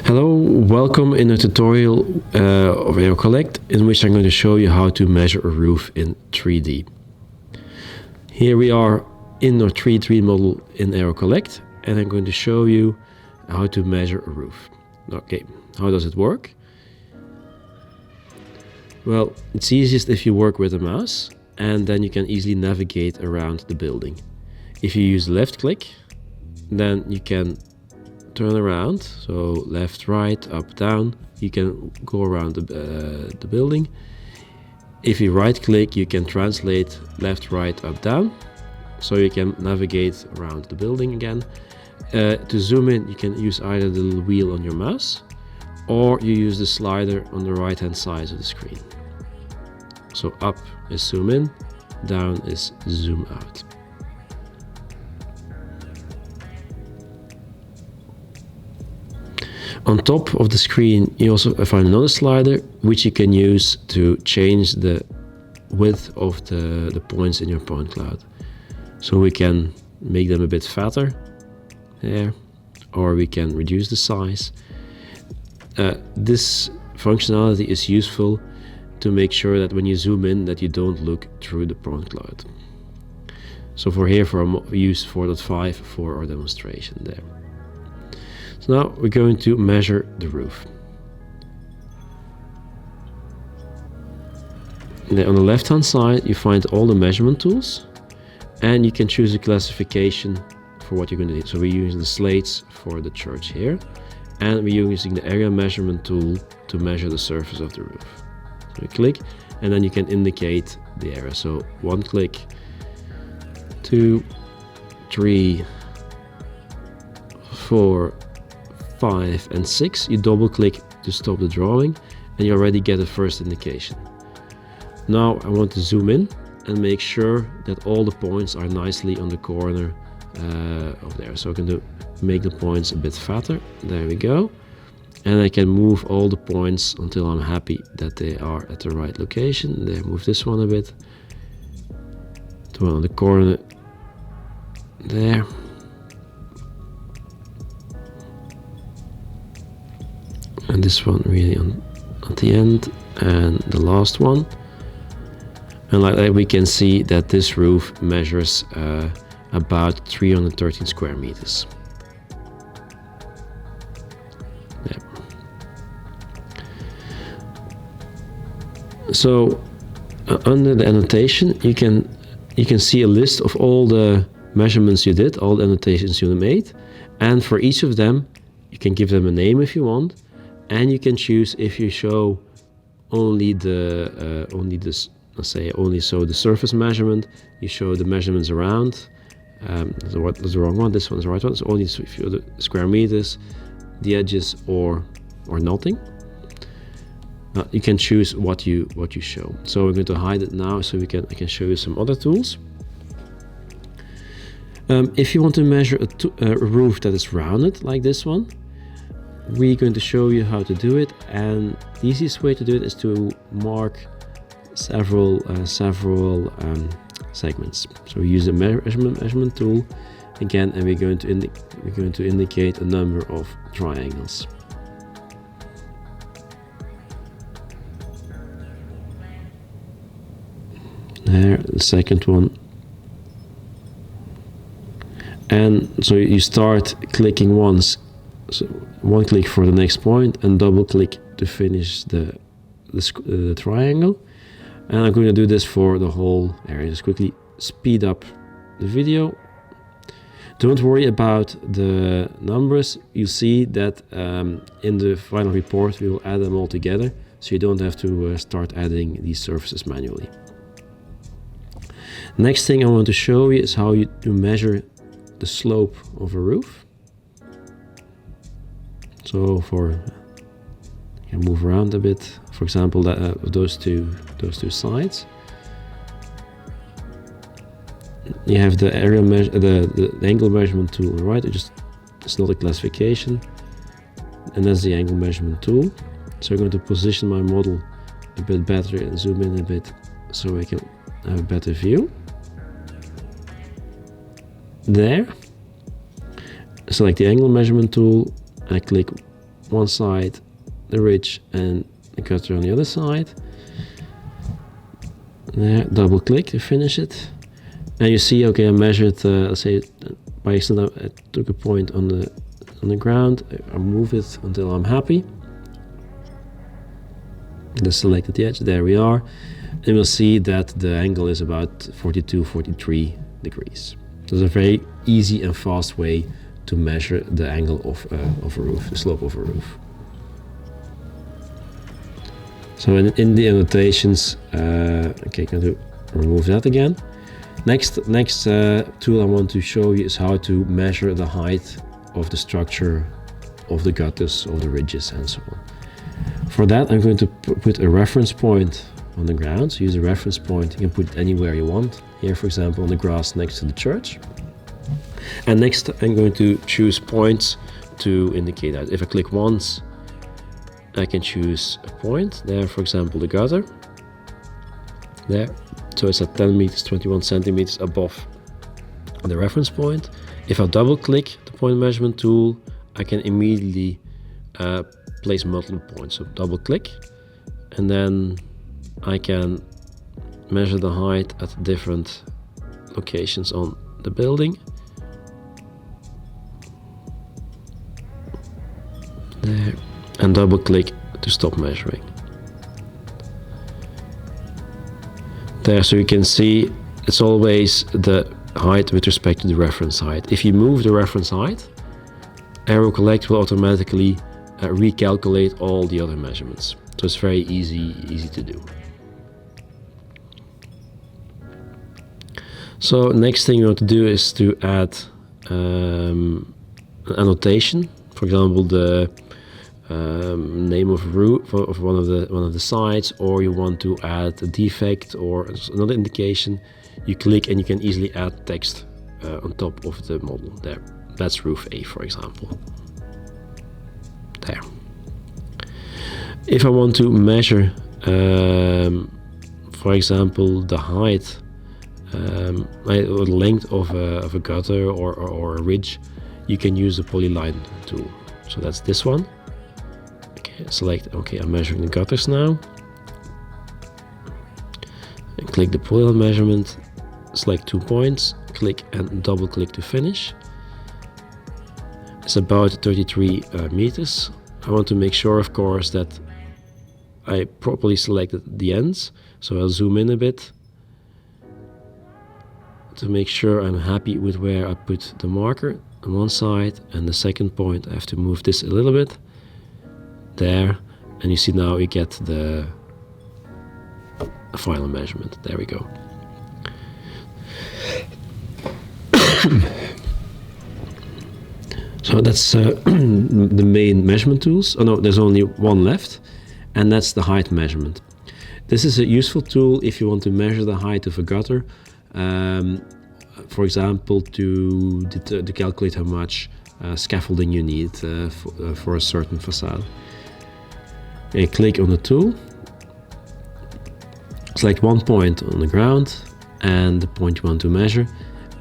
Hello, welcome in a tutorial of AeroCollect, in which I'm going to show you how to measure a roof in 3D. Here we are in our 3D model in AeroCollect, and I'm going to show you how to measure a roof. Okay, how does it work? Well, it's easiest if you work with a mouse, and then you can easily navigate around the building. If you use left click, then you can turn around, so left, right, up, down. You can go around the building. If you right click, you can translate left, right, up, down, so you can navigate around the building again. To zoom in, you can use either the little wheel on your mouse, or you use the slider on the right hand side of the screen. So up is zoom in, down is zoom out. On top of the screen, you also find another slider, which you can use to change the width of the points in your point cloud. So we can make them a bit fatter there, or we can reduce the size. This functionality is useful to make sure that when you zoom in, that you don't look through the point cloud. So we use 4.5 for our demonstration there. So now we're going to measure the roof. On the left hand side, you find all the measurement tools, and you can choose a classification for what you're going to do. So we're using the slates for the church here, and we're using the area measurement tool to measure the surface of the roof. So you click, and then you can indicate the area. So 1 click, 2, 3, 4, 5 and 6. You double click to stop the drawing, and you already get a first indication. Now I want to zoom in and make sure that all the points are nicely on the corner of there. So I'm going to make the points a bit fatter. There we go. And I can move all the points until I'm happy that they are at the right location. Then move this one a bit. The one on the corner there. And this one really at the end, and the last one. And like that, we can see that this roof measures about 313 square meters. Yeah. So under the annotation, you can see a list of all the measurements you did, all the annotations you made, and for each of them, you can give them a name if you want. And you can choose if you show only show the surface measurement, you show the measurements around. That's the wrong one. This one's the right one. So only if you the square meters, the edges, or nothing. You can choose what you show. So we're going to hide it now, so I can show you some other tools. If you want to measure a roof that is rounded like this one, we're going to show you how to do it, and the easiest way to do it is to mark several segments. So we use the measurement tool again, and we're going to indicate a number of triangles. There, the second one. And so you start clicking once. So 1 click for the next point, and double click to finish the triangle. And I'm going to do this for the whole area. Just quickly speed up the video. Don't worry about the numbers. You see that in the final report we will add them all together, so you don't have to start adding these surfaces manually. Next thing I want to show you is how you measure the slope of a roof. So you can move around a bit. For example, those two sides. You have the area the angle measurement tool on the right. It's not a classification, and that's the angle measurement tool. So I'm going to position my model a bit better and zoom in a bit, so I can have a better view. There. Select the angle measurement tool. I click one side, the ridge, and the gutter on the other side. There, double click to finish it. And you see, okay, I measured, let's say, by accident, I took a point on the ground. I move it until I'm happy. Just selected the edge, there we are. And we'll see that the angle is about 42, 43 degrees. So it's a very easy and fast way to measure the angle of a roof, the slope of a roof. So in the annotations, okay, going to remove that again. Next tool I want to show you is how to measure the height of the structure, of the gutters, of the ridges, and so on. For that, I'm going to put a reference point on the ground. So use a reference point. You can put it anywhere you want. Here, for example, on the grass next to the church. And next, I'm going to choose points to indicate that. If I click once, I can choose a point. There, for example, the gutter. There. So it's at 10 meters, 21 centimeters above the reference point. If I double click the point measurement tool, I can immediately place multiple points. So double click, and then I can measure the height at different locations on the building. There, and double click to stop measuring. There, so you can see it's always the height with respect to the reference height. If you move the reference height, Aero Collect will automatically recalculate all the other measurements. So it's very easy to do. So next thing you want to do is to add an annotation. For example, the name of a roof of one of the sides, or you want to add a defect or another indication. You click and you can easily add text on top of the model. There, that's roof A, for example. There. If I want to measure, for example, the height or the length of a gutter or a ridge, you can use the polyline tool. So that's this one. Okay, select, okay, I'm measuring the gutters now. And click the polyline measurement, select 2 points, click and double click to finish. It's about 33 meters. I want to make sure, of course, that I properly selected the ends. So I'll zoom in a bit to make sure I'm happy with where I put the marker on one side, and the second point I have to move this a little bit. There, and you see now you get the final measurement. There we go. So that's the main measurement tools. Oh no, there's only one left, and that's the height measurement. This is a useful tool if you want to measure the height of a gutter. For example, to calculate how much scaffolding you need for a certain facade. Okay, click on the tool, select 1 point on the ground and the point you want to measure,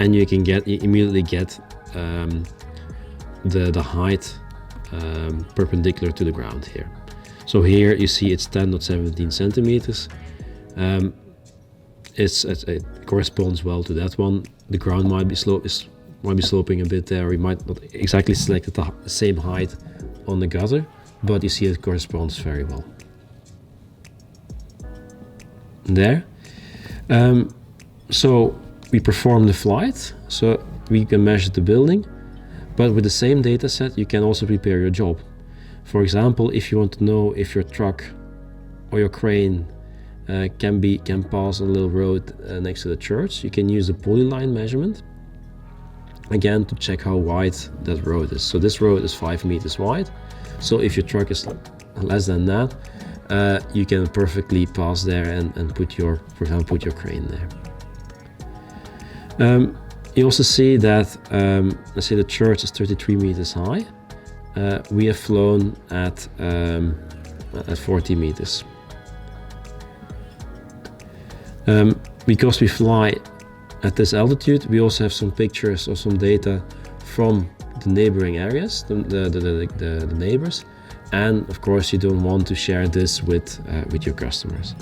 and you can immediately get the height perpendicular to the ground here. So here you see it's 10.17 centimeters. It corresponds well to that one. The ground might be sloping a bit there. We might not exactly select the same height on the gutter, but you see it corresponds very well. There. So we perform the flight, so we can measure the building, but with the same data set you can also prepare your job. For example, if you want to know if your truck or your crane can pass on a little road next to the church, you can use the polyline measurement again to check how wide that road is. So this road is 5 meters wide, so if your truck is less than that, you can perfectly pass there and put your, for example, put your crane there. You also see that let's say the church is 33 meters high. We have flown at 40 meters. Because we fly at this altitude, we also have some pictures or some data from the neighboring areas, the neighbors, and of course you don't want to share this with your customers.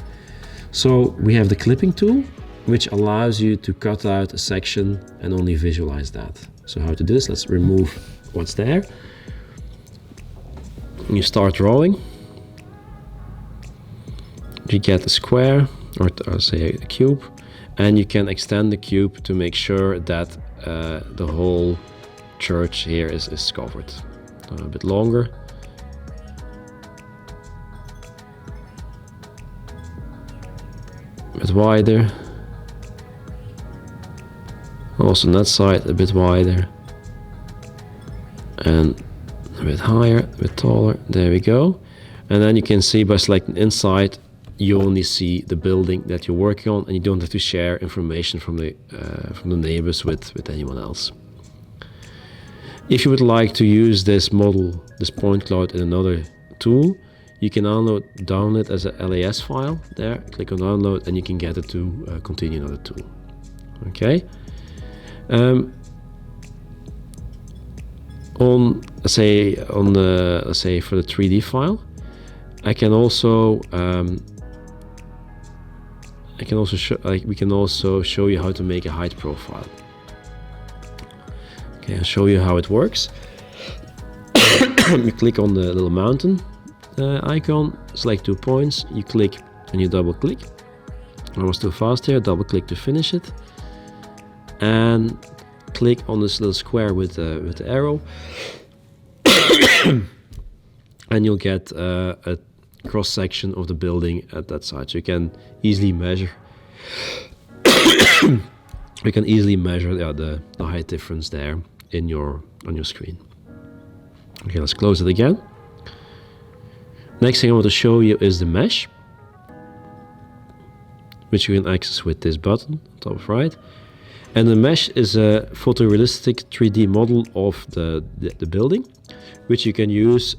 So we have the clipping tool, which allows you to cut out a section and only visualize that. So how to do this? Let's remove what's there. You start drawing. You get a square, or say a cube, and you can extend the cube to make sure that the whole church here is covered. A bit longer. A bit wider. Also on that side a bit wider. And a bit higher, a bit taller. There we go. And then you can see by selecting inside, you only see the building that you're working on, and you don't have to share information from the neighbors with anyone else. If you would like to use this model, this point cloud, in another tool, you can download it as a LAS file. There, click on download, and you can get it to continue another tool. Okay. Let's say for the 3D file, I can also we can also show you how to make a height profile. Okay, I'll show you how it works. You click on the little mountain icon, select 2 points, you click and you double click. I was too fast here, double click to finish it. And click on this little square with the arrow. And you'll get a cross section of the building at that side. So you can easily measure the height difference there on your screen. Okay, let's close it again. Next thing I want to show you is the mesh, which you can access with this button, top right. And the mesh is a photorealistic 3D model of the building, which you can use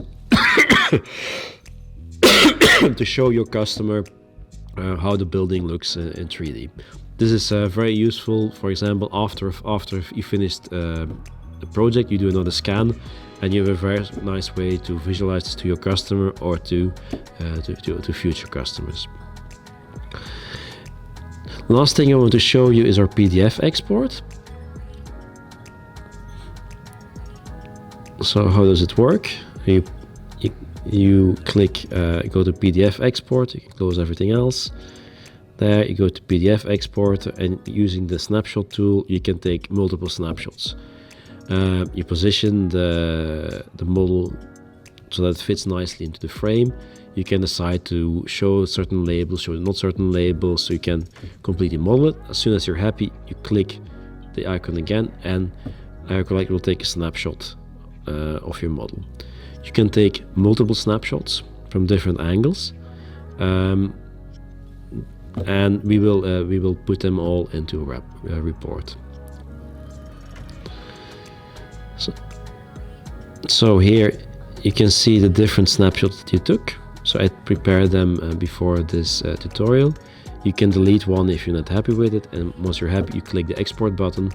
to show your customer how the building looks in 3D. This is very useful, for example, after you finished the project, you do another scan, and you have a very nice way to visualize this to your customer or to future customers. Last thing I want to show you is our PDF export. So how does it work? You click, go to PDF export, you can close everything else. There you go to PDF export, and using the snapshot tool, you can take multiple snapshots. You position the model so that it fits nicely into the frame. You can decide to show certain labels, show not certain labels, so you can completely model it. As soon as you're happy, you click the icon again, and Acrolite will take a snapshot of your model. You can take multiple snapshots from different angles, and we will put them all into a report. So here you can see the different snapshots that you took. So I prepared them before this tutorial. You can delete one if you're not happy with it, and once you're happy, you click the export button,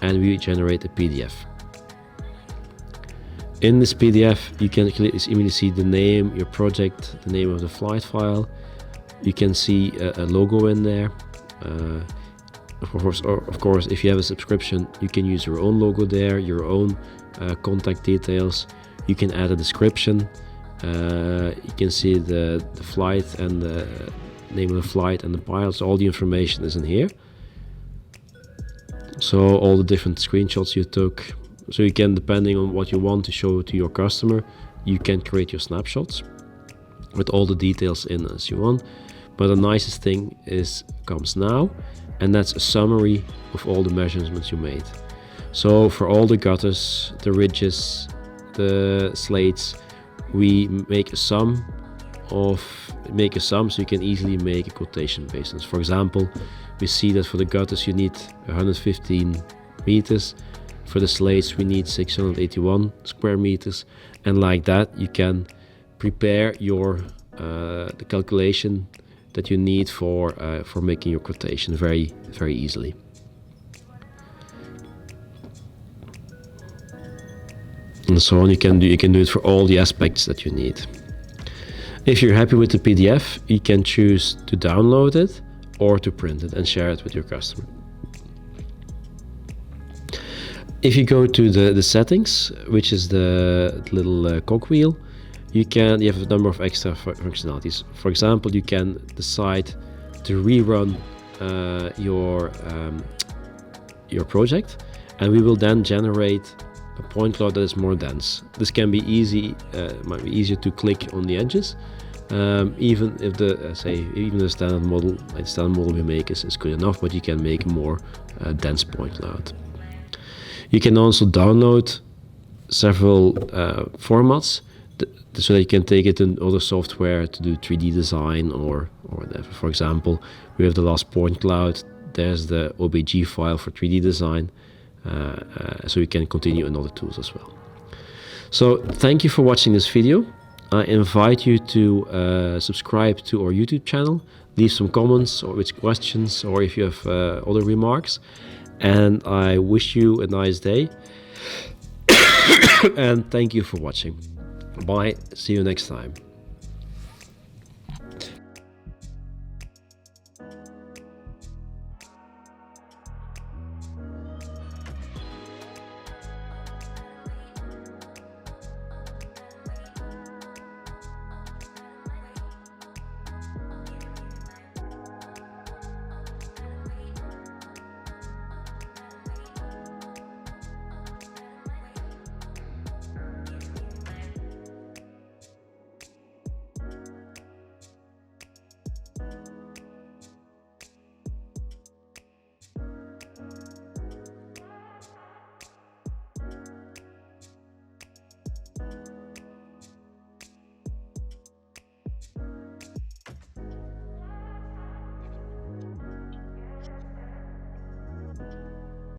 and we generate a PDF. In this PDF, you can immediately see the name, your project, the name of the flight file. You can see a logo in there. Of course, if you have a subscription, you can use your own logo there, your own contact details. You can add a description. You can see the flight and the name of the flight and the pilot. So all the information is in here. So all the different screenshots you took. So you can, depending on what you want to show to your customer, you can create your snapshots with all the details in as you want. But the nicest thing comes now, and that's a summary of all the measurements you made. So for all the gutters, the ridges, the slates, we make a sum so you can easily make a quotation based on this. For example, we see that for the gutters you need 115 meters. For the slates we need 681 square meters, and like that you can prepare your the calculation that you need for making your quotation very, very easily. and so on. You can do it for all the aspects that you need. If you're happy with the PDF, you can choose to download it or to print it and share it with your customer. If you go to the settings, which is the little cogwheel, you have a number of extra functionalities. For example, you can decide to rerun your project, and we will then generate a point cloud that is more dense. This can be might be easier to click on the edges, even if the standard model, like the standard model we make is good enough, but you can make a more dense point cloud. You can also download several formats so that you can take it in other software to do 3D design or whatever. For example, we have the last point cloud. There's the OBJ file for 3D design, so you can continue in other tools as well. So thank you for watching this video. I invite you to subscribe to our YouTube channel, leave some comments or with questions, or if you have other remarks. And I wish you a nice day. And thank you for watching. Bye. See you next time.